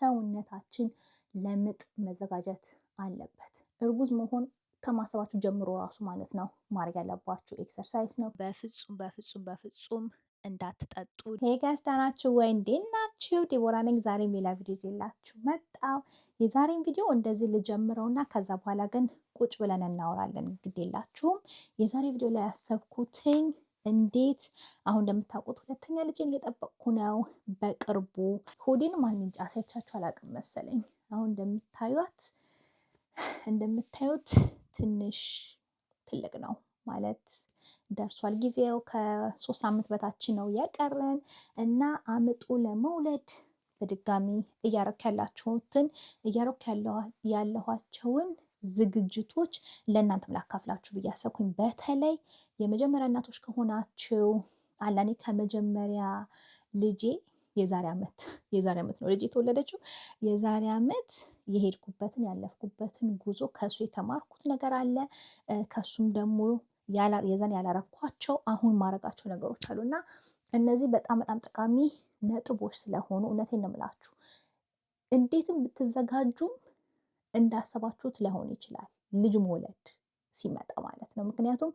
ሰውነታችን ለምጥ መዘጋጀት አለበት። እርጉዝ መሆን ከማሰባችሁ ጀምሮ ራሱ ማለት ነው ማድረግ ያለባችሁ ኤክሰርሳይዝ ነው። በፍጹም እንዳትጠጡ። ሄይ ጋይስ ደህና ናችሁ ወይ? እንዴት ናችሁ? ዲቦራ ነኝ። ዛሬም ሌላ ቪዲዮ ይዤላችሁ መጣሁ። የዛሬን ቪዲዮ እንደዚህ ልጀምረውና ከዛ በኋላ ግን ቁጭ ብለን እናወራለን። ግድ የላችሁም። የዛሬ ቪዲዮ ላይ ያሰብኩትኝ እንዴት አሁን እንደምታውቁት ሁለተኛ ልጅን እየጠበቅኩ ነው። በቅርቡ ሆዴን ማንንጫ አሳይቻችሁ አላውቅም መሰለኝ። አሁን እንደምታዩት ትንሽ ትልቅ ነው ማለት ደርሷል ጊዜው። ከ3 ሳምንት በታች ነው የቀረን እና አምጡ ለመውለድ በድጋሚ እያረኩ ያለኋቸውን ዝግጅቶች ለእናንተም ላካፍላችሁ ብዬ አሰብኩኝ። በተለይ የመጀመሪያ እናቶች ከሆናችሁ አላኔ ከመጀመሪያ ልጄ የዛሬ ዓመት ነው ልጄ የተወለደችው። የዛሬ ዓመት የሄድኩበትን ያለፍኩበትን ጉዞ ከሱ የተማርኩት ነገር አለ። ከሱም ደግሞ የዛን ያላረኳቸው አሁን ማድረጋቸው ነገሮች አሉ እና እነዚህ በጣም ጠቃሚ ነጥቦች ስለሆኑ እውነቴን ነው የምላችሁ። እንዴትም ብትዘጋጁም እንዳሰባችሁት ላይሆን ይችላል ልጅ መውለድ ሲመጣ ማለት ነው። ምክንያቱም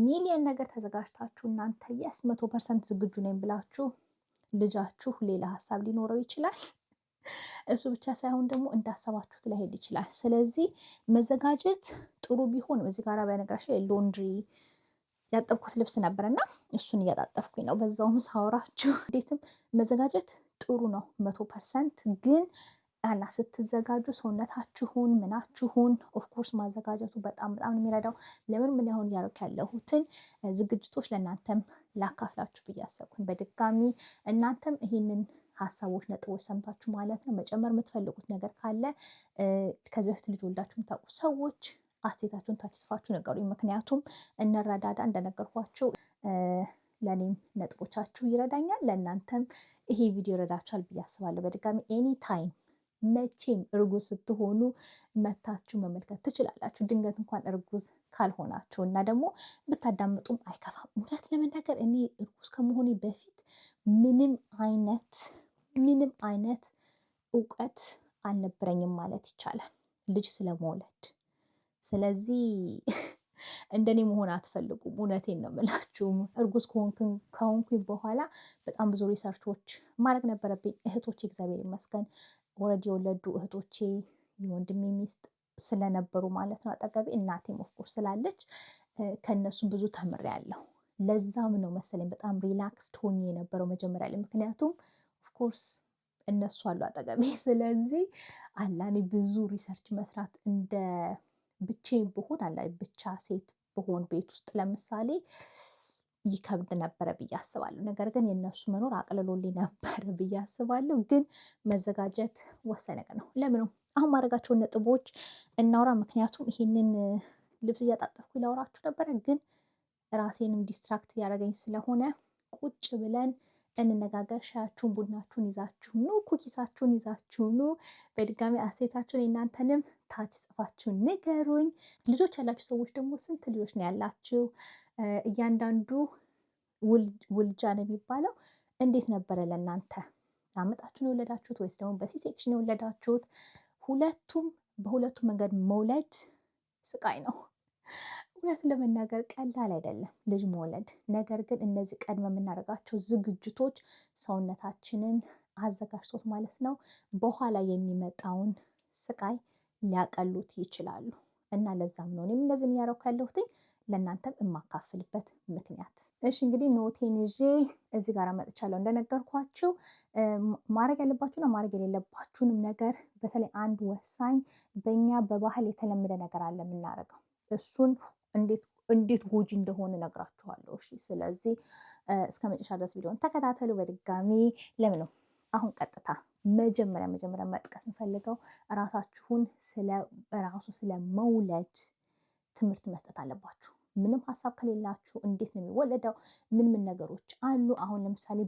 ሚሊየን ነገር ተዘጋጅታችሁ እናንተ 100% ዝግጁ ነኝ ብላችሁ ልጃችሁ ሌላ ሀሳብ ሊኖረው ይችላል። እሱ ብቻ ሳይሆን ደግሞ እንዳሰባችሁት ላይሄድ ይችላል። ስለዚህ መዘጋጀት ጥሩ ቢሆን እዚህ ጋር በነገራችን ላይ ሎንድሪ ያጠብኩት ልብስ ነበርና እሱን እያጣጠፍኩኝ ነው በዛውም ሳወራችሁ። እንዴትም መዘጋጀት ጥሩ ነው 100%። ግን አላ ስትዘጋጁ ሰውነታችሁን ምናችሁን ኦፍኮርስ ማዘጋጀቱ በጣም የሚረዳው። ለምን ምን ያሁን እያደረኩ ያለሁትን ዝግጅቶች ለእናንተም ላካፍላችሁ ብዬ አሰብኩኝ። በድጋሚ እናንተም ይሄንን ሀሳቦች ነጥቦች ሰምታችሁ ማለት ነው መጨመር የምትፈልጉት ነገር ካለ ከዚህ በፊት ልጅ ወልዳችሁ የምታውቁ ሰዎች አስተያየታችሁን ታች ጽፋችሁ ነገሩኝ። ምክንያቱም እንረዳዳ እንደነገርኳችሁ ለእኔም ነጥቦቻችሁ ይረዳኛል፣ ለእናንተም ይሄ ቪዲዮ ይረዳችኋል ብዬ አስባለሁ። በድጋሚ ኤኒ ታይም መቼም እርጉዝ ስትሆኑ መታችሁ መመልከት ትችላላችሁ። ድንገት እንኳን እርጉዝ ካልሆናችሁ እና ደግሞ ብታዳምጡም አይከፋም። እውነት ለመናገር እኔ እርጉዝ ከመሆኔ በፊት ምንም አይነት እውቀት አልነበረኝም ማለት ይቻላል ልጅ ስለመውለድ። ስለዚህ እንደኔ መሆን አትፈልጉም። እውነቴን ነው የምላችሁ። እርጉዝ ከሆንኩኝ በኋላ በጣም ብዙ ሪሰርቾች ማድረግ ነበረብኝ። እህቶቼ እግዚአብሔር ይመስገን ወረድ የወለዱ እህቶቼ የወንድሜ ሚስት ስለነበሩ ማለት ነው አጠገቤ። እናቴም ኦፍኮርስ ስላለች ከነሱ ብዙ ተምሬያለሁ። ለዛም ነው መሰለኝ በጣም ሪላክስድ ሆኜ የነበረው መጀመሪያ ላይ። ምክንያቱም ኦፍኮርስ እነሱ አሉ አጠገቤ። ስለዚህ አላኔ ብዙ ሪሰርች መስራት እንደ ብቻዬን ብሆን ብቻ ሴት ብሆን ቤት ውስጥ ለምሳሌ ይከብድ ነበረ ብዬ አስባለሁ። ነገር ግን የእነሱ መኖር አቅልሎልኝ ነበረ ብዬ አስባለሁ። ግን መዘጋጀት ወሳኝ ነገር ነው። ለምን አሁን ማድረጋቸውን ነጥቦች እናውራ። ምክንያቱም ይሄንን ልብስ እያጣጠፍኩ ላወራችሁ ነበረ፣ ግን ራሴንም ዲስትራክት እያደረገኝ ስለሆነ ቁጭ ብለን እንነጋገር። ሻያችሁን ቡናችሁን ይዛችሁ ኑ፣ ኩኪሳችሁን ይዛችሁ ኑ። በድጋሚ አስተያየታችሁን እናንተንም ታች ጽፋችሁ ንገሩኝ። ልጆች ያላችሁ ሰዎች ደግሞ ስንት ልጆች ነው ያላችሁ? እያንዳንዱ ውልጃ ነው የሚባለው። እንዴት ነበረ ለእናንተ? አመጣችሁ ነው የወለዳችሁት ወይስ ደግሞ በሲሴክሽን የወለዳችሁት? በሁለቱም መንገድ መውለድ ስቃይ ነው። እውነት ለመናገር ቀላል አይደለም ልጅ መውለድ። ነገር ግን እነዚህ ቀድመ የምናደርጋቸው ዝግጅቶች ሰውነታችንን አዘጋጅቶት ማለት ነው በኋላ የሚመጣውን ስቃይ ሊያቀሉት ይችላሉ። እና ለዛም ነው እኔም እነዚህን እያደረኩ ያለሁት ለእናንተም የማካፍልበት ምክንያት። እሺ እንግዲህ ኖቴን ይዤ እዚህ ጋር መጥቻለሁ። እንደነገርኳችሁ ማድረግ ያለባችሁና ማድረግ የሌለባችሁንም ነገር በተለይ አንድ ወሳኝ በእኛ በባህል የተለመደ ነገር አለ የምናደርገው። እሱን እንዴት ጎጂ እንደሆነ እነግራችኋለሁ። እሺ ስለዚህ እስከ መጨረሻ ድረስ ቪዲዮን ተከታተሉ። በድጋሚ ለምን ነው አሁን ቀጥታ መጀመሪያ መጥቀስ የምፈልገው ራሳችሁን ስለ መውለድ ትምህርት መስጠት አለባችሁ። ምንም ሀሳብ ከሌላችሁ እንዴት ነው የሚወለደው? ምን ነገሮች አሉ? አሁን ለምሳሌ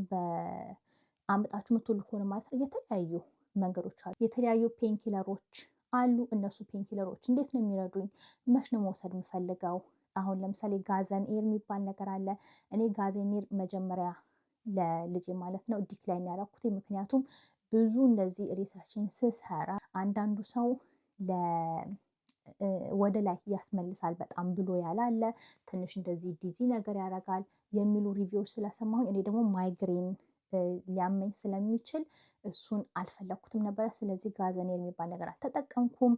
በአመጣችሁ የምትወልዱ ከሆነ ማለት ነው የተለያዩ መንገዶች አሉ። የተለያዩ ፔንኪለሮች አሉ። እነሱ ፔንኪለሮች እንዴት ነው የሚረዱኝ? መች ነው መውሰድ የምፈልገው? አሁን ለምሳሌ ጋዘን ኤር የሚባል ነገር አለ። እኔ ጋዘን ኤር መጀመሪያ ለልጅ ማለት ነው ዲክላይን ያደረኩት፣ ምክንያቱም ብዙ እንደዚህ ሪሰርችን ስሰራ አንዳንዱ ሰው ወደ ላይ ያስመልሳል በጣም ብሎ ያላለ ትንሽ እንደዚህ ዲዚ ነገር ያደርጋል የሚሉ ሪቪዎች ስለሰማሁኝ እኔ ደግሞ ማይግሬን ሊያመኝ ስለሚችል እሱን አልፈለኩትም ነበረ። ስለዚህ ጋዘኔር የሚባል ነገር አልተጠቀምኩም።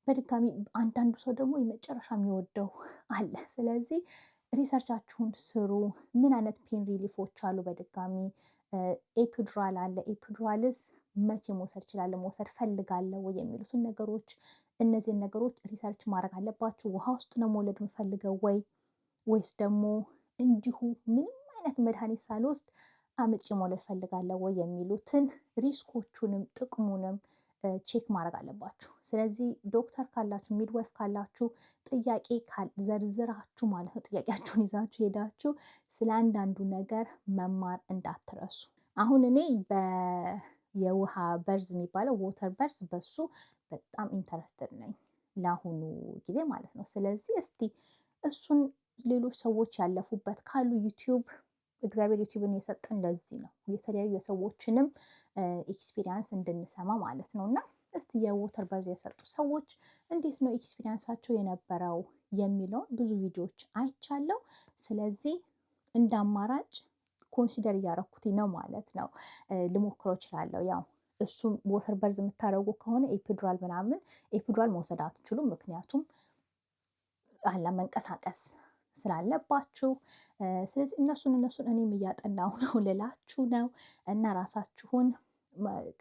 በድጋሚ አንዳንዱ ሰው ደግሞ የመጨረሻ የሚወደው አለ። ስለዚህ ሪሰርቻችሁን ስሩ። ምን አይነት ፔን ሪሊፎች አሉ? በድጋሚ ኤፒዱራል አለ። ኤፒዱራልስ መቼ መውሰድ እችላለሁ? መውሰድ ፈልጋለሁ ወይ? የሚሉትን ነገሮች እነዚህን ነገሮች ሪሰርች ማድረግ አለባችሁ። ውሃ ውስጥ ነው መውለድ የምፈልገው ወይስ ደግሞ እንዲሁ ምንም አይነት መድኃኒት ሳልወስድ አምጬ መውለድ ፈልጋለሁ ወይ? የሚሉትን ሪስኮቹንም ጥቅሙንም ቼክ ማድረግ አለባችሁ። ስለዚህ ዶክተር ካላችሁ ሚድዋይፍ ካላችሁ ጥያቄ ዘርዝራችሁ ማለት ነው ጥያቄያችሁን ይዛችሁ ሄዳችሁ ስለ አንዳንዱ ነገር መማር እንዳትረሱ። አሁን እኔ የውሃ በርዝ የሚባለው ዎተር በርዝ በሱ በጣም ኢንተረስትድ ነኝ ለአሁኑ ጊዜ ማለት ነው። ስለዚህ እስቲ እሱን ሌሎች ሰዎች ያለፉበት ካሉ እግዚአብሔር ዩቲዩብን የሰጠን ለዚህ ነው፣ የተለያዩ የሰዎችንም ኤክስፒሪየንስ እንድንሰማ ማለት ነው። እና እስቲ የዎተር በርዝ የሰጡ ሰዎች እንዴት ነው ኤክስፒሪየንሳቸው የነበረው የሚለውን ብዙ ቪዲዮዎች አይቻለሁ። ስለዚህ እንደ አማራጭ ኮንሲደር እያረኩት ነው ማለት ነው። ልሞክረው እችላለሁ። ያው እሱም ዎተር በርዝ የምታደርጉ ከሆነ ኤፒዱራል ኤፒዱራል መውሰድ አትችሉም፣ ምክንያቱም መንቀሳቀስ ስላለባችሁ። ስለዚህ እነሱን እኔም እያጠናሁ ነው ልላችሁ ነው። እና ራሳችሁን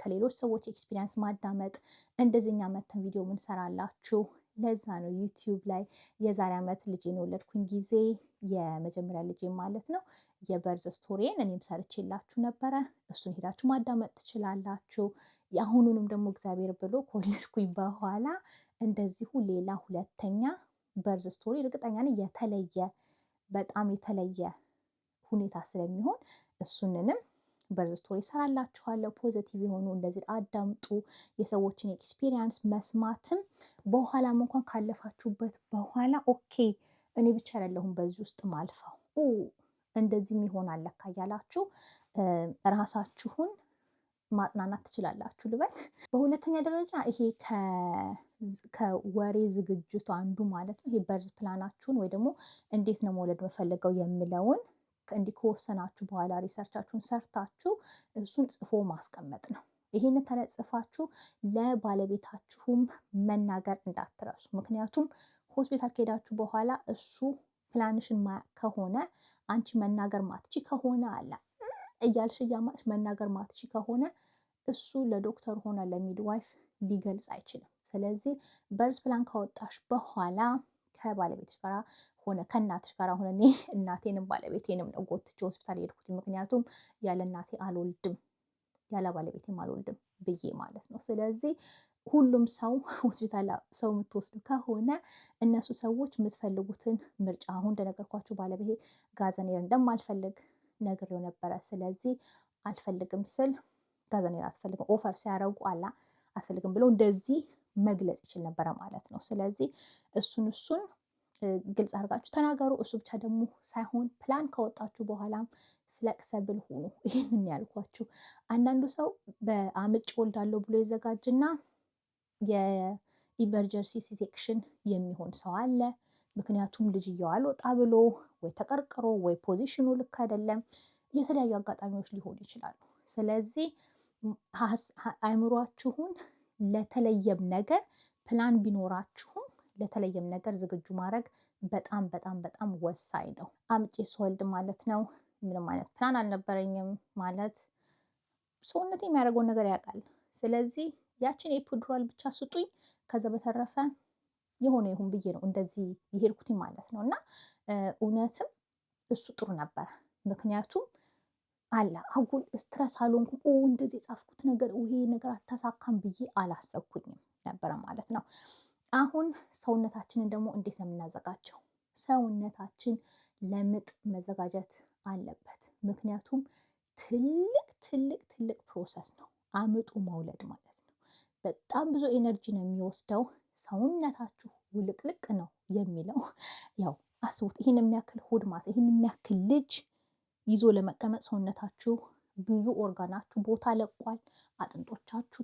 ከሌሎች ሰዎች ኤክስፒሪየንስ ማዳመጥ እንደዚህኛ መተን ቪዲዮ ምንሰራላችሁ። ለዛ ነው ዩቲዩብ ላይ የዛሬ ዓመት ልጄን የወለድኩኝ ጊዜ የመጀመሪያ ልጄ ማለት ነው የበርዝ ስቶሪን እኔም ሰርቼላችሁ ነበረ። እሱን ሄዳችሁ ማዳመጥ ትችላላችሁ። የአሁኑንም ደግሞ እግዚአብሔር ብሎ ከወለድኩኝ በኋላ እንደዚሁ ሌላ ሁለተኛ በርዝ ስቶሪ እርግጠኛ ነኝ በጣም የተለየ ሁኔታ ስለሚሆን እሱንንም በርዝ ስቶሪ ሰራላችኋለሁ። ፖዚቲቭ የሆኑ እንደዚህ አዳምጡ። የሰዎችን ኤክስፒሪየንስ መስማትም በኋላም እንኳን ካለፋችሁበት በኋላ ኦኬ እኔ ብቻ አይደለሁም በዚህ ውስጥ ማልፈው እንደዚህም ይሆናል ለካ እያላችሁ ራሳችሁን ማጽናናት ትችላላችሁ ልበል። በሁለተኛ ደረጃ ይሄ ከወሬ ዝግጅቱ አንዱ ማለት ነው። ይሄ በርዝ ፕላናችሁን ወይ ደግሞ እንዴት ነው መውለድ መፈልገው የሚለውን እንዲህ ከወሰናችሁ በኋላ ሪሰርቻችሁን ሰርታችሁ እሱን ጽፎ ማስቀመጥ ነው። ይሄንን ተጽፋችሁ ለባለቤታችሁም መናገር እንዳትረሱ። ምክንያቱም ሆስፒታል ከሄዳችሁ በኋላ እሱ ፕላንሽን ከሆነ አንቺ መናገር ማትቺ ከሆነ እያልሽ እያማች መናገር ማትቺ ከሆነ እሱ ለዶክተር ሆነ ለሚድዋይፍ ሊገልጽ አይችልም። ስለዚህ በርዝ ፕላን ካወጣሽ በኋላ ከባለቤትሽ ጋር ሆነ ከእናትሽ ጋር ሆነ እኔ እናቴንም ባለቤቴንም ነው ጎትቼ ሆስፒታል የሄድኩት፣ ምክንያቱም ያለ እናቴ አልወልድም ያለ ባለቤቴም አልወልድም ብዬ ማለት ነው። ስለዚህ ሁሉም ሰው ሆስፒታል ሰው የምትወስዱ ከሆነ እነሱ ሰዎች የምትፈልጉትን ምርጫ አሁን እንደነገርኳችሁ ባለቤቴ ጋዘኔር እንደማልፈልግ ነግሬው ነበረ። ስለዚህ አልፈልግም ስል ጋዘኔር አትፈልግም ኦፈር ሲያደርጉ አትፈልግም ብለው እንደዚህ መግለጽ ይችል ነበረ ማለት ነው። ስለዚህ እሱን ግልጽ አድርጋችሁ ተናገሩ። እሱ ብቻ ደግሞ ሳይሆን ፕላን ካወጣችሁ በኋላም ፍለክሰብል ሁኑ። ይህንን ያልኳችሁ አንዳንዱ ሰው በአምጭ ወልዳለሁ ብሎ ይዘጋጅና የኢመርጀንሲ ሲሴክሽን የሚሆን ሰው አለ። ምክንያቱም ልጅየው አልወጣ ብሎ ወይ ተቀርቅሮ ወይ ፖዚሽኑ ልክ አይደለም፣ የተለያዩ አጋጣሚዎች ሊሆኑ ይችላሉ። ስለዚህ አእምሯችሁን ለተለየም ነገር ፕላን ቢኖራችሁም ለተለየም ነገር ዝግጁ ማድረግ በጣም በጣም በጣም ወሳኝ ነው። አምጬ ስወልድ ማለት ነው ምንም አይነት ፕላን አልነበረኝም ማለት ሰውነቴ የሚያደርገውን ነገር ያውቃል። ስለዚህ ያችን ኤፒዱራል ብቻ ስጡኝ፣ ከዛ በተረፈ የሆነ ይሁን ብዬ ነው እንደዚህ የሄድኩት ማለት ነው። እና እውነትም እሱ ጥሩ ነበር። ምክንያቱም አጉል ስትረስ አልሆንኩም። እንደዚህ የጻፍኩት ነገር ይሄ ነገር አልተሳካም ብዬ አላሰብኩኝም ነበረ ማለት ነው። አሁን ሰውነታችንን ደግሞ እንዴት ነው የምናዘጋጀው? ሰውነታችን ለምጥ መዘጋጀት አለበት። ምክንያቱም ትልቅ ትልቅ ትልቅ ፕሮሰስ ነው አምጡ መውለድ ማለት ነው። በጣም ብዙ ኤነርጂ ነው የሚወስደው። ሰውነታችሁ ውልቅልቅ ነው የሚለው። ያው አስቡት፣ ይህን የሚያክል ሆድ ማለት ይህን የሚያክል ልጅ ይዞ ለመቀመጥ ሰውነታችሁ ብዙ ኦርጋናችሁ ቦታ ለቋል፣ አጥንቶቻችሁ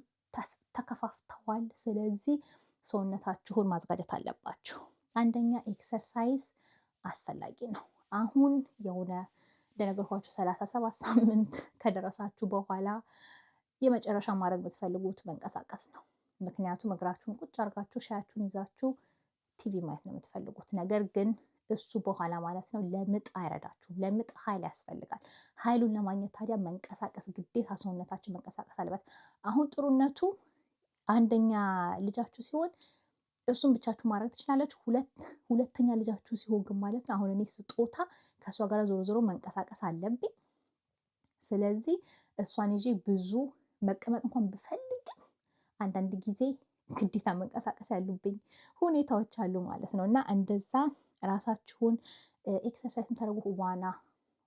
ተከፋፍተዋል። ስለዚህ ሰውነታችሁን ማዘጋጀት አለባችሁ። አንደኛ ኤክሰርሳይዝ አስፈላጊ ነው። አሁን የሆነ እንደነገርኳችሁ 37 ሳምንት ከደረሳችሁ በኋላ የመጨረሻ ማድረግ የምትፈልጉት መንቀሳቀስ ነው። ምክንያቱም እግራችሁን ቁጭ አድርጋችሁ ሻያችሁን ይዛችሁ ቲቪ ማየት ነው የምትፈልጉት። ነገር ግን እሱ በኋላ ማለት ነው ለምጥ አይረዳችሁም። ለምጥ ኃይል ያስፈልጋል። ኃይሉን ለማግኘት ታዲያ መንቀሳቀስ ግዴታ፣ ሰውነታችን መንቀሳቀስ አለበት። አሁን ጥሩነቱ አንደኛ ልጃችሁ ሲሆን እሱን ብቻችሁ ማድረግ ትችላለች። ሁለተኛ ልጃችሁ ሲሆን ግን ማለት ነው አሁን እኔ ስጦታ ከእሷ ጋር ዞሮ ዞሮ መንቀሳቀስ አለብኝ። ስለዚህ እሷን ይዤ ብዙ መቀመጥ እንኳን ብፈልግም አንዳንድ ጊዜ ግዴታ መንቀሳቀስ ያሉብኝ ሁኔታዎች አሉ ማለት ነው። እና እንደዛ ራሳችሁን ኤክሰርሳይዝ የምታደርጉ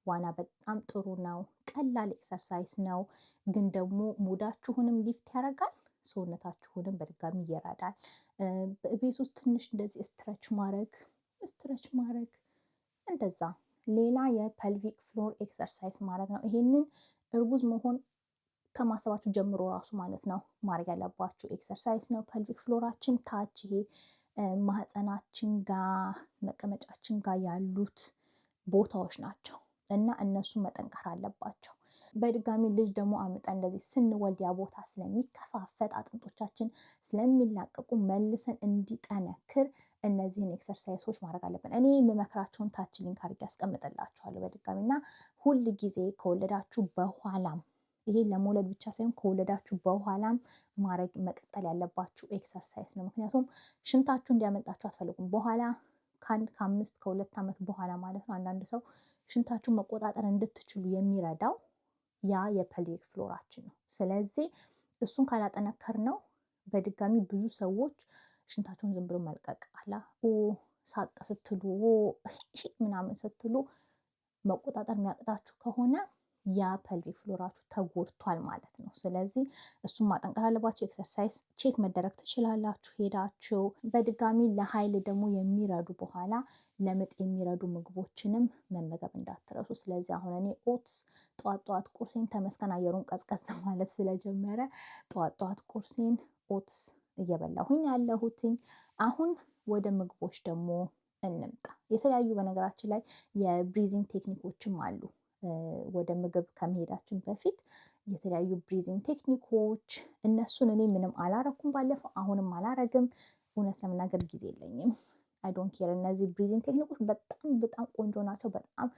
ዋና በጣም ጥሩ ነው። ቀላል ኤክሰርሳይዝ ነው፣ ግን ደግሞ ሙዳችሁንም ሊፍት ያደርጋል፣ ሰውነታችሁንም በድጋሚ ይረዳል። ቤት ውስጥ ትንሽ እንደዚህ ስትረች ማድረግ እንደዛ። ሌላ የፐልቪክ ፍሎር ኤክሰርሳይዝ ማድረግ ነው። ይሄንን እርጉዝ መሆን ከማሰባችሁ ጀምሮ ራሱ ማለት ነው ማድረግ ያለባችሁ ኤክሰርሳይዝ ነው። ፐልቪክ ፍሎራችን ታች ይሄ ማህፀናችን ጋር መቀመጫችን ጋር ያሉት ቦታዎች ናቸው እና እነሱ መጠንከር አለባቸው። በድጋሚ ልጅ ደግሞ አምጠን እንደዚህ ስንወልድ ያ ቦታ ስለሚከፋፈት አጥንቶቻችን ስለሚላቀቁ መልሰን እንዲጠነክር እነዚህን ኤክሰርሳይሶች ማድረግ አለብን። እኔ የምመክራቸውን ታች ሊንክ አድርጌ ያስቀምጥላችኋለሁ በድጋሚ እና ሁል ጊዜ ከወለዳችሁ በኋላም ይሄ ለመውለድ ብቻ ሳይሆን ከወለዳችሁ በኋላም ማድረግ መቀጠል ያለባችሁ ኤክሰርሳይዝ ነው። ምክንያቱም ሽንታችሁ እንዲያመልጣችሁ አትፈልጉም። በኋላ ከ2 ዓመት በኋላ ማለት ነው አንዳንድ ሰው ሽንታችሁን መቆጣጠር እንድትችሉ የሚረዳው ያ የፐልቪክ ፍሎራችን ነው። ስለዚህ እሱን ካላጠነከር ነው በድጋሚ ብዙ ሰዎች ሽንታቸውን ዝም ብሎ መልቀቅ አላ ሳቅ ስትሉ ምናምን ስትሉ መቆጣጠር የሚያቅታችሁ ከሆነ ያ ፐልቪክ ፍሎራችሁ ተጎድቷል ማለት ነው። ስለዚህ እሱን ማጠንከር አለባችሁ። ኤክሰርሳይዝ ቼክ መደረግ ትችላላችሁ ሄዳችሁ። በድጋሚ ለኃይል ደግሞ የሚረዱ በኋላ ለምጥ የሚረዱ ምግቦችንም መመገብ እንዳትረሱ። ስለዚህ አሁን እኔ ኦትስ ጠዋት ቁርሴን ተመስገን አየሩን ቀዝቀዝ ማለት ስለጀመረ ጠዋት ቁርሴን ኦትስ እየበላሁኝ ያለሁትኝ። አሁን ወደ ምግቦች ደግሞ እንምጣ። የተለያዩ በነገራችን ላይ የብሪዚንግ ቴክኒኮችም አሉ። ወደ ምግብ ከመሄዳችን በፊት የተለያዩ ብሪዚንግ ቴክኒኮች፣ እነሱን እኔ ምንም አላረኩም ባለፈው፣ አሁንም አላረግም። እውነት ለመናገር ጊዜ የለኝም። አይ ዶንት ኬር። እነዚህ ብሪዚንግ ቴክኒኮች በጣም ቆንጆ ናቸው። በጣም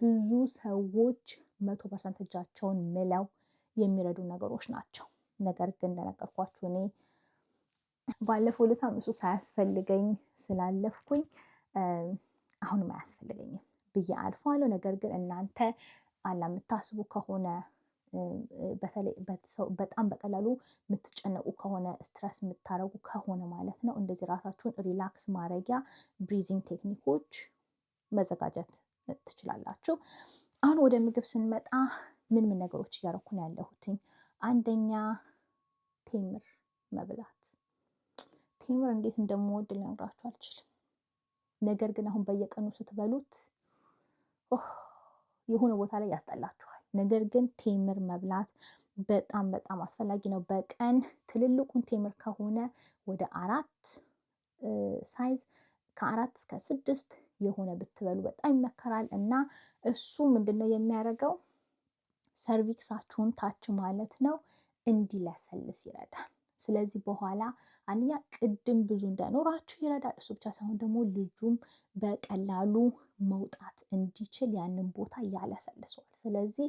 ብዙ ሰዎች 100% እጃቸውን ምለው የሚረዱ ነገሮች ናቸው። ነገር ግን እንደነገርኳችሁ እኔ ባለፈው ልታም እሱ ሳያስፈልገኝ ስላለፍኩኝ አሁንም አያስፈልገኝም ብዬ አልፈዋለሁ። ነገር ግን እናንተ የምታስቡ ከሆነ በተለይ በጣም በቀላሉ የምትጨነቁ ከሆነ ስትረስ የምታረጉ ከሆነ ማለት ነው እንደዚህ ራሳችሁን ሪላክስ ማድረጊያ ብሪዚንግ ቴክኒኮች መዘጋጀት ትችላላችሁ። አሁን ወደ ምግብ ስንመጣ ምን ነገሮች እያደረኩ ነው ያለሁትኝ? አንደኛ ቴምር መብላት። ቴምር እንዴት እንደምወድ ልነግራችሁ አልችልም። ነገር ግን አሁን በየቀኑ ስትበሉት የሆነ ቦታ ላይ ያስጠላችኋል። ነገር ግን ቴምር መብላት በጣም አስፈላጊ ነው። በቀን ትልልቁን ቴምር ከሆነ ወደ 4 ሳይዝ ከ4 እስከ 6 የሆነ ብትበሉ በጣም ይመከራል። እና እሱ ምንድነው የሚያደርገው? ሰርቪክሳችሁን ታች ማለት ነው እንዲለሰልስ ይረዳል። ስለዚህ በኋላ አንደኛ ቅድም ብዙ እንዳይኖራችሁ ይረዳል። እሱ ብቻ ሳይሆን ደግሞ ልጁም በቀላሉ መውጣት እንዲችል ያንን ቦታ ያለሰልሰዋል። ስለዚህ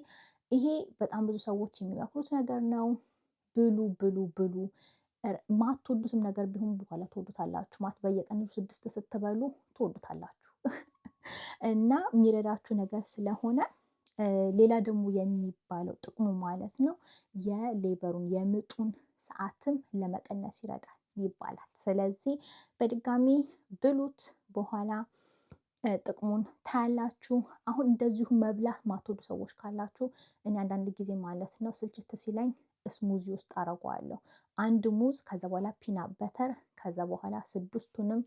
ይሄ በጣም ብዙ ሰዎች የሚመክሩት ነገር ነው። ብሉ። ማትወዱትም ነገር ቢሆን በኋላ ትወዱታላችሁ። በየቀኑ 6 ስትበሉ ትወዱታላችሁ እና የሚረዳችሁ ነገር ስለሆነ ሌላ ደግሞ የሚባለው ጥቅሙ ማለት ነው የሌበሩን የምጡን ሰዓትም ለመቀነስ ይረዳል ይባላል። ስለዚህ በድጋሚ ብሉት፣ በኋላ ጥቅሙን ታያላችሁ። አሁን እንደዚሁ መብላት ማትወዱ ሰዎች ካላችሁ እኔ አንዳንድ ጊዜ ማለት ነው ስልችት ሲለኝ ስሙዚ ውስጥ አረገዋለሁ። 1 ሙዝ፣ ከዛ በኋላ ፒናት በተር፣ ከዛ በኋላ 6ቱንም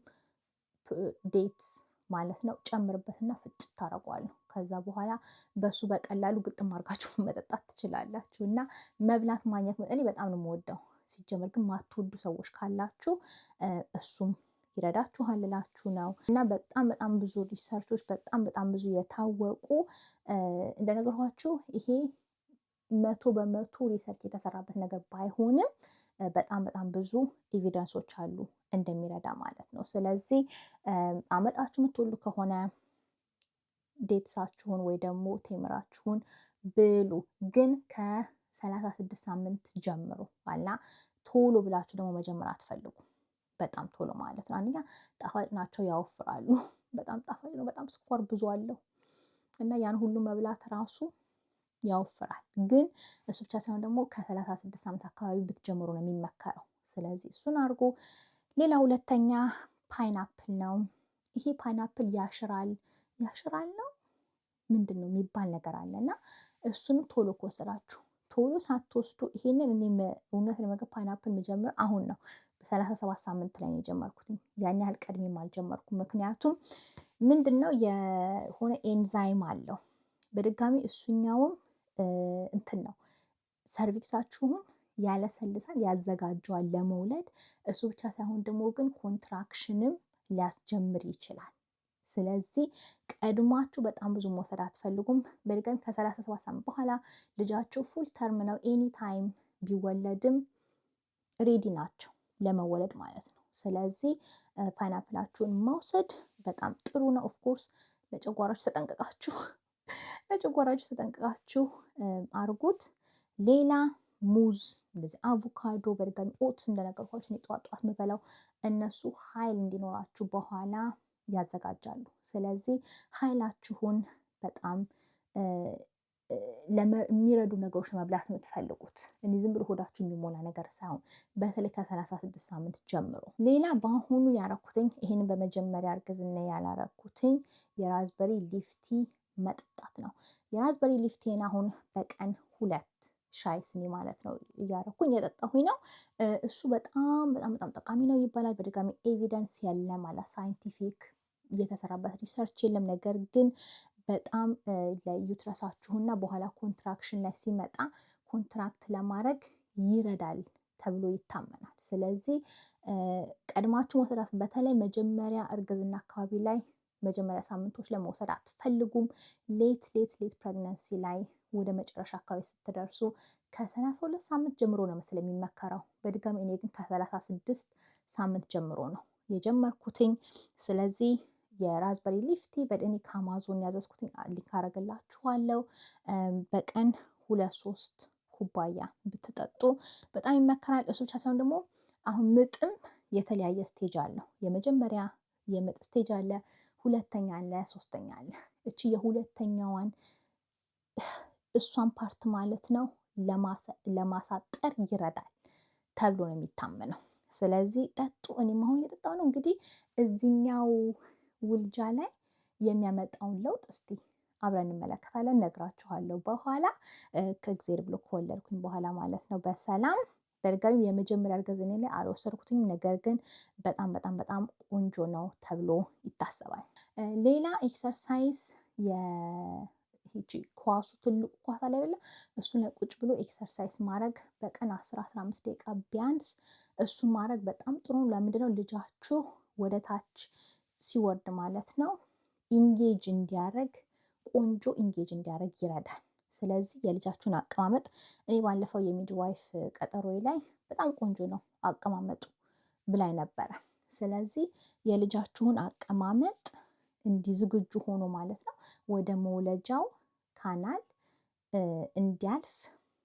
ዴትስ ማለት ነው ጨምርበትና ፍጭት አረገዋለሁ። ከዛ በኋላ በሱ በቀላሉ ግጥም አድርጋችሁ መጠጣት ትችላላችሁ። እና መብላት ማግኘት እኔ በጣም ነው የምወደው። ሲጀመር ግን ማትወዱ ሰዎች ካላችሁ እሱም ይረዳችኋል እላችሁ ነው። እና በጣም ብዙ ሪሰርቾች በጣም ብዙ የታወቁ እንደነገርኳችሁ ይሄ 100% ሪሰርች የተሰራበት ነገር ባይሆንም በጣም ብዙ ኤቪደንሶች አሉ እንደሚረዳ ማለት ነው። ስለዚህ አመጣችሁ የምትወሉ ከሆነ ዴትሳችሁን ወይ ደግሞ ቴምራችሁን ብሉ። ግን ከ36 ሳምንት ጀምሮ እና ቶሎ ብላችሁ ደግሞ መጀመር አትፈልጉ። በጣም ቶሎ ማለት ነው። አንደኛ ጣፋጭ ናቸው፣ ያወፍራሉ። በጣም ጣፋጭ ነው፣ በጣም ስኳር ብዙ አለው እና ያን ሁሉ መብላት ራሱ ያወፍራል። ግን እሱ ብቻ ሳይሆን ደግሞ ከ36 ዓመት አካባቢ ብትጀምሩ ነው የሚመከረው። ስለዚህ እሱን አድርጎ ሌላ ሁለተኛ ፓይናፕል ነው። ይሄ ፓይናፕል ያሽራል ነው ምንድን ነው የሚባል ነገር አለ እና እሱን ቶሎ ከወሰዳችሁ ቶሎ ሳትወስዱ ይሄንን እኔ እውነት ለመገብ ፓይናፕል መጀመር አሁን ነው በ37 ሳምንት ላይ ነው የጀመርኩት። ያን ያህል ቀድሜም አልጀመርኩም። ምክንያቱም ምንድነው የሆነ ኤንዛይም አለው በድጋሚ እሱኛውም እንትን ነው ሰርቪክሳችሁን ያለሰልሳል፣ ያዘጋጀዋል ለመውለድ። እሱ ብቻ ሳይሆን ደግሞ ግን ኮንትራክሽንም ሊያስጀምር ይችላል። ስለዚህ ቀድሟችሁ በጣም ብዙ መውሰድ አትፈልጉም። በድጋሚ ከ37 ሳምንት በኋላ ልጃችሁ ፉል ተርም ነው፣ ኤኒ ታይም ቢወለድም ሬዲ ናቸው ለመወለድ ማለት ነው። ስለዚህ ፓይናፕላችሁን መውሰድ በጣም ጥሩ ነው። ኦፍኮርስ ለጨጓራችሁ ተጠንቅቃችሁ አርጉት። ሌላ ሙዝ፣ እንደዚህ አቮካዶ፣ በድጋሚ ኦትስ እንደነገርኳችሁ ጠዋት የምበላው እነሱ ኃይል እንዲኖራችሁ በኋላ ያዘጋጃሉ። ስለዚህ ኃይላችሁን በጣም የሚረዱ ነገሮች መብላት የምትፈልጉት እኔ ዝም ብሎ ሆዳችሁ የሚሞላ ነገር ሳይሆን በተለይ ከ36 ሳምንት ጀምሮ። ሌላ በአሁኑ ያረኩትኝ ይሄንን በመጀመሪያ እርግዝና ያላረኩትኝ የራዝበሪ ሊፍቲ መጠጣት ነው። የራዝበሪ ሊፍቲን አሁን በቀን 2 ሻይ ስኒ ማለት ነው እያረኩኝ የጠጣሁኝ ነው። እሱ በጣም ጠቃሚ ነው ይባላል። በድጋሚ ኤቪደንስ የለም አላ ሳይንቲፊክ የተሰራበት ሪሰርች የለም። ነገር ግን በጣም ለዩትረሳችሁና በኋላ ኮንትራክሽን ላይ ሲመጣ ኮንትራክት ለማድረግ ይረዳል ተብሎ ይታመናል። ስለዚህ ቀድማችሁ መውሰድ በተለይ መጀመሪያ እርግዝና አካባቢ ላይ መጀመሪያ ሳምንቶች ላይ መውሰድ አትፈልጉም። ሌት ፕሬግናንሲ ላይ ወደ መጨረሻ አካባቢ ስትደርሱ ከ32 ሳምንት ጀምሮ ነው መሰለኝ የሚመከረው። በድጋሚ እኔ ግን ከ36 ሳምንት ጀምሮ ነው የጀመርኩትኝ። ስለዚህ የራዝበሪ ሊፍቲ በእኔ ከአማዞን ያዘዝኩትኝ ሊንክ አደርግላችኋለሁ። በቀን 2-3 ኩባያ ብትጠጡ በጣም ይመከራል። እሱ ብቻ ሳይሆን ደግሞ አሁን ምጥም የተለያየ ስቴጅ አለው። የመጀመሪያ የምጥ ስቴጅ አለ፣ ሁለተኛ አለ፣ ሶስተኛ አለ። እቺ የሁለተኛዋን እሷን ፓርት ማለት ነው ለማሳጠር ይረዳል ተብሎ ነው የሚታመነው። ስለዚህ ጠጡ። እኔም አሁን እየጠጣሁ ነው። እንግዲህ እዚህኛው ውልጃ ላይ የሚያመጣውን ለውጥ እስቲ አብረን እንመለከታለን፣ ነግራችኋለሁ በኋላ ከእግዜር ብሎ ከወለድኩኝ በኋላ ማለት ነው በሰላም። በድጋሚ የመጀመሪያ እርግዝና ላይ አልወሰድኩትም። ነገር ግን በጣም ቆንጆ ነው ተብሎ ይታሰባል። ሌላ ኤክሰርሳይዝ ኳሱ ትልቁ ኳስ አለ አይደለ? እሱን ላይ ቁጭ ብሎ ኤክሰርሳይዝ ማድረግ በቀን 10-15 ደቂቃ ቢያንስ እሱን ማድረግ በጣም ጥሩ ነው። ለምንድነው? ልጃችሁ ወደ ታች ሲወርድ ማለት ነው ኢንጌጅ እንዲያደርግ ቆንጆ ኢንጌጅ እንዲያደርግ ይረዳል። ስለዚህ የልጃችሁን አቀማመጥ እኔ ባለፈው የሚድዋይፍ ቀጠሮዬ ላይ በጣም ቆንጆ ነው አቀማመጡ ብላኝ ነበረ። ስለዚህ የልጃችሁን አቀማመጥ እንዲህ ዝግጁ ሆኖ ማለት ነው ወደ መውለጃው ካናል እንዲያልፍ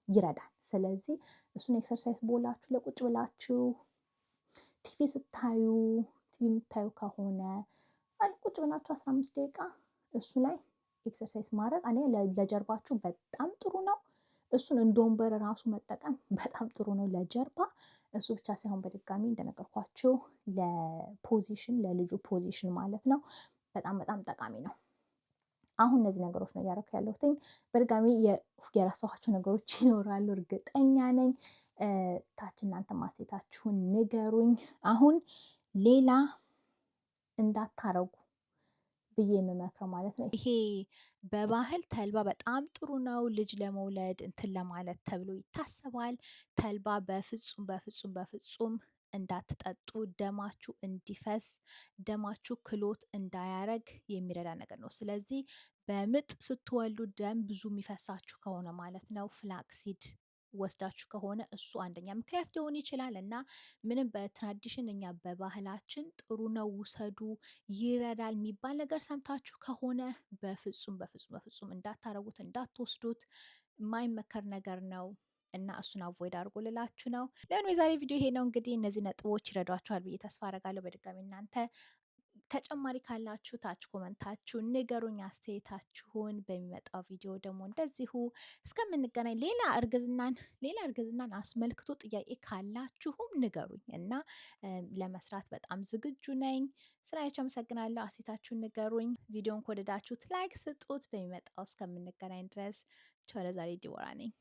ይረዳል። ስለዚህ እሱን ኤክሰርሳይዝ ቦላችሁ ለቁጭ ብላችሁ ቲቪ የምታዩ ከሆነ ቁጭ ብላችሁ 15 ደቂቃ እሱ ላይ ኤክሰርሳይዝ ማድረግ ለጀርባችሁ በጣም ጥሩ ነው። እሱን እንደ ወንበር ራሱ መጠቀም በጣም ጥሩ ነው ለጀርባ። እሱ ብቻ ሳይሆን በድጋሚ እንደነገርኳችሁ ለፖዚሽን ለልጁ ፖዚሽን ማለት ነው በጣም ጠቃሚ ነው። አሁን እነዚህ ነገሮች ነው እያደረኩ ያለሁት። በድጋሚ የረሳኋቸው ነገሮች ይኖራሉ እርግጠኛ ነኝ። ታች እናንተ ማስተያየታችሁን ንገሩኝ። አሁን ሌላ እንዳታረጉ ብዬ የምመክረው ማለት ነው። ይሄ በባህል ተልባ በጣም ጥሩ ነው ልጅ ለመውለድ እንትን ለማለት ተብሎ ይታሰባል። ተልባ በፍጹም በፍጹም በፍጹም እንዳትጠጡ፣ ደማችሁ እንዲፈስ፣ ደማችሁ ክሎት እንዳያረግ የሚረዳ ነገር ነው። ስለዚህ በምጥ ስትወልዱ ደም ብዙ የሚፈሳችሁ ከሆነ ማለት ነው ፍላክሲድ ወስዳችሁ ከሆነ እሱ አንደኛ ምክንያት ሊሆን ይችላል። እና ምንም በትራዲሽን እኛ በባህላችን ጥሩ ነው ውሰዱ ይረዳል የሚባል ነገር ሰምታችሁ ከሆነ በፍጹም በፍጹም በፍጹም እንዳታረጉት፣ እንዳትወስዱት የማይመከር ነገር ነው። እና እሱን አቮይድ አድርጎ ልላችሁ ነው። ለምን የዛሬ ቪዲዮ ይሄ ነው። እንግዲህ እነዚህ ነጥቦች ይረዷችኋል ብዬ ተስፋ አደርጋለሁ። በድጋሚ እናንተ ተጨማሪ ካላችሁ ታች ኮመንታችሁ ንገሩኝ አስተያየታችሁን። በሚመጣው ቪዲዮ ደግሞ እንደዚሁ እስከምንገናኝ ሌላ እርግዝናን አስመልክቶ ጥያቄ ካላችሁም ንገሩኝ እና ለመስራት በጣም ዝግጁ ነኝ። ስራያችሁ አመሰግናለሁ። አስተያየታችሁን ንገሩኝ። ቪዲዮን ከወደዳችሁት ላይክ ስጡት። በሚመጣው እስከምንገናኝ ድረስ ቻው። ለዛሬ ዲቦራ ነኝ።